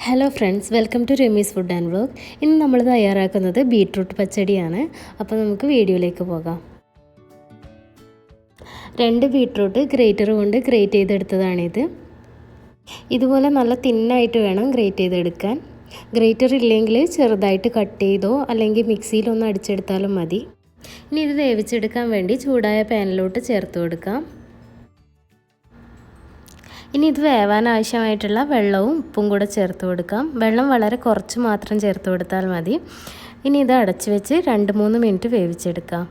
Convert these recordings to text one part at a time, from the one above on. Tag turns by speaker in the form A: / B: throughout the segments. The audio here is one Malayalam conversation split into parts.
A: Hello friends, welcome to Ramees food and vlog. ഇന്ന് നമ്മൾ തയ്യാറാക്കുന്നത് ബീട്രൂട്ട് പച്ചടിയാണ്. അപ്പോൾ നമുക്ക് വീഡിയോയിലേക്ക് പോകാം. 2 ബീട്രൂട്ട് ഗ്രേറ്റർ കൊണ്ട് ഗ്രേറ്റ് ചെയ്തെടുത്തതാണിത്. ഇതുപോലെ നല്ല തിന്നായിട്ട് വേണം ഗ്രേറ്റ് ചെയ്തെടുക്കാൻ. ഗ്രേറ്റർ ഇല്ലെങ്കിൽ ചെറുതായിട്ട് കട്ട് ചെയ്തോ അല്ലെങ്കിൽ മിക്സിയിലൊന്ന് അടിച്ചെടുത്താലും മതി. ഇനി ഇത് വേവിച്ചെടുക്കാൻ വേണ്ടി ചൂടായ പാനിലോട്ട് ചേർത്ത് കൊടുക്കാം. ഇനി ഇത് വേവാൻ ആവശ്യമായിട്ടുള്ള വെള്ളവും ഉപ്പും കൂടെ ചേർത്ത് കൊടുക്കാം. വെള്ളം വളരെ കുറച്ച് മാത്രം ചേർത്ത് കൊടുത്താൽ മതി. ഇനി ഇത് അടച്ചു വെച്ച് 2-3 മിനിറ്റ് വേവിച്ചെടുക്കാം.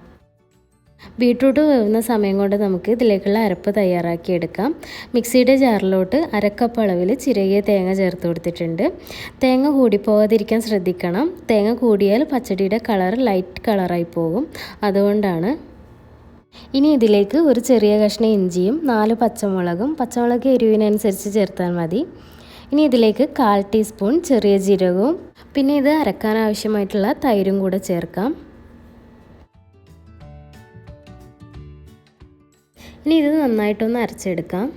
A: ബീട്രൂട്ട് വേവുന്ന സമയം കൊണ്ട് നമുക്ക് ഇതിലേക്കുള്ള അരപ്പ് തയ്യാറാക്കിയെടുക്കാം. മിക്സിയുടെ ജാറിലോട്ട് 1/2 കപ്പ് അളവിൽ ചിരകിയ തേങ്ങ ചേർത്ത് കൊടുത്തിട്ടുണ്ട്. തേങ്ങ കൂടിപ്പോകാതിരിക്കാൻ ശ്രദ്ധിക്കണം. തേങ്ങ കൂടിയാൽ പച്ചടിയുടെ കളർ ലൈറ്റ് കളറായി പോകും, അതുകൊണ്ടാണ്. ഇനി ഇതിലേക്ക് ഒരു ചെറിയ കഷ്ണം ഇഞ്ചിയും 4 പച്ചമുളക് എരിവിനനുസരിച്ച് ചേർത്താൽ മതി. ഇനി ഇതിലേക്ക് 1/4 ടീസ്പൂൺ ചെറിയ ജീരകവും പിന്നെ ഇത് അരക്കാൻ ആവശ്യമായിട്ടുള്ള തൈരും കൂടെ ചേർക്കാം. ഇനി ഇത് നന്നായിട്ടൊന്ന് അരച്ചെടുക്കാം.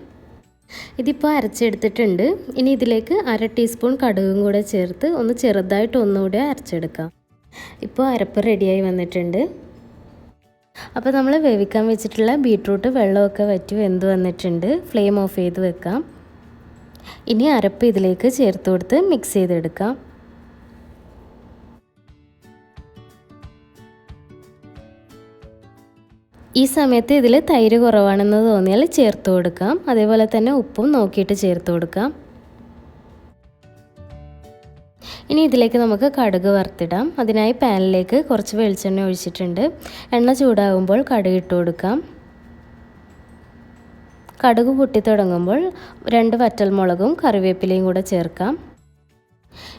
A: ഇതിപ്പോൾ അരച്ചെടുത്തിട്ടുണ്ട്. ഇനി ഇതിലേക്ക് 1/2 ടീസ്പൂൺ കടുകും കൂടെ ചേർത്ത് ഒന്ന് ചെറുതായിട്ട് ഒന്നുകൂടെ അരച്ചെടുക്കാം. ഇപ്പോൾ അരപ്പ് റെഡിയായി വന്നിട്ടുണ്ട്. അപ്പോൾ നമ്മൾ വേവിക്കാൻ വെച്ചിട്ടുള്ള ബീട്രൂട്ട് വെള്ളമൊക്കെ വറ്റി വെന്ത് വന്നിട്ടുണ്ട്. ഫ്ലെയിം ഓഫ് ചെയ്ത് വെക്കാം. ഇനി അരപ്പ് ഇതിലേക്ക് ചേർത്ത് കൊടുത്ത് മിക്സ് ചെയ്തെടുക്കാം. ഈ സമയത്ത് ഇതിൽ തൈര് കുറവാണെന്ന് തോന്നിയാൽ ചേർത്ത് കൊടുക്കാം. അതേപോലെ തന്നെ ഉപ്പും നോക്കിയിട്ട് ചേർത്ത് കൊടുക്കാം. ഇനി ഇതിലേക്ക് നമുക്ക് കടുക് വറുത്തിടാം. അതിനായി പാനിലേക്ക് കുറച്ച് വെളിച്ചെണ്ണ ഒഴിച്ചിട്ടുണ്ട്. എണ്ണ ചൂടാകുമ്പോൾ കടുക് ഇട്ട് കൊടുക്കാം. കടുക് പൊട്ടി തുടങ്ങുമ്പോൾ 2 വറ്റൽമുളകും കറിവേപ്പിലയും കൂടെ ചേർക്കാം.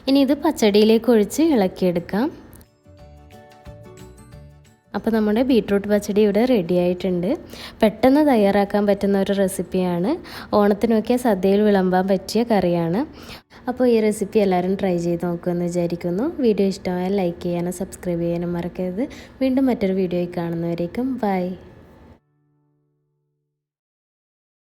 A: ഇനി ഇത് പച്ചടിയിലേക്ക് ഒഴിച്ച് ഇളക്കിയെടുക്കാം. അപ്പോൾ നമ്മുടെ ബീട്രൂട്ട് പച്ചടി ഇവിടെ റെഡി ആയിട്ടുണ്ട്. പെട്ടെന്ന് തയ്യാറാക്കാൻ പറ്റുന്ന ഒരു റെസിപ്പിയാണ്. ഓണത്തിനൊക്കെ സദ്യയിൽ വിളമ്പാൻ പറ്റിയ കറിയാണ്. അപ്പോൾ ഈ റെസിപ്പി എല്ലാവരും ട്രൈ ചെയ്ത് നോക്കുമെന്ന് വിചാരിക്കുന്നു. വീഡിയോ ഇഷ്ടമായാൽ ലൈക്ക് ചെയ്യാനും സബ്സ്ക്രൈബ് ചെയ്യാനും മറക്കരുത്. വീണ്ടും മറ്റൊരു വീഡിയോയിൽ കാണുന്നവരേക്കും ബൈ.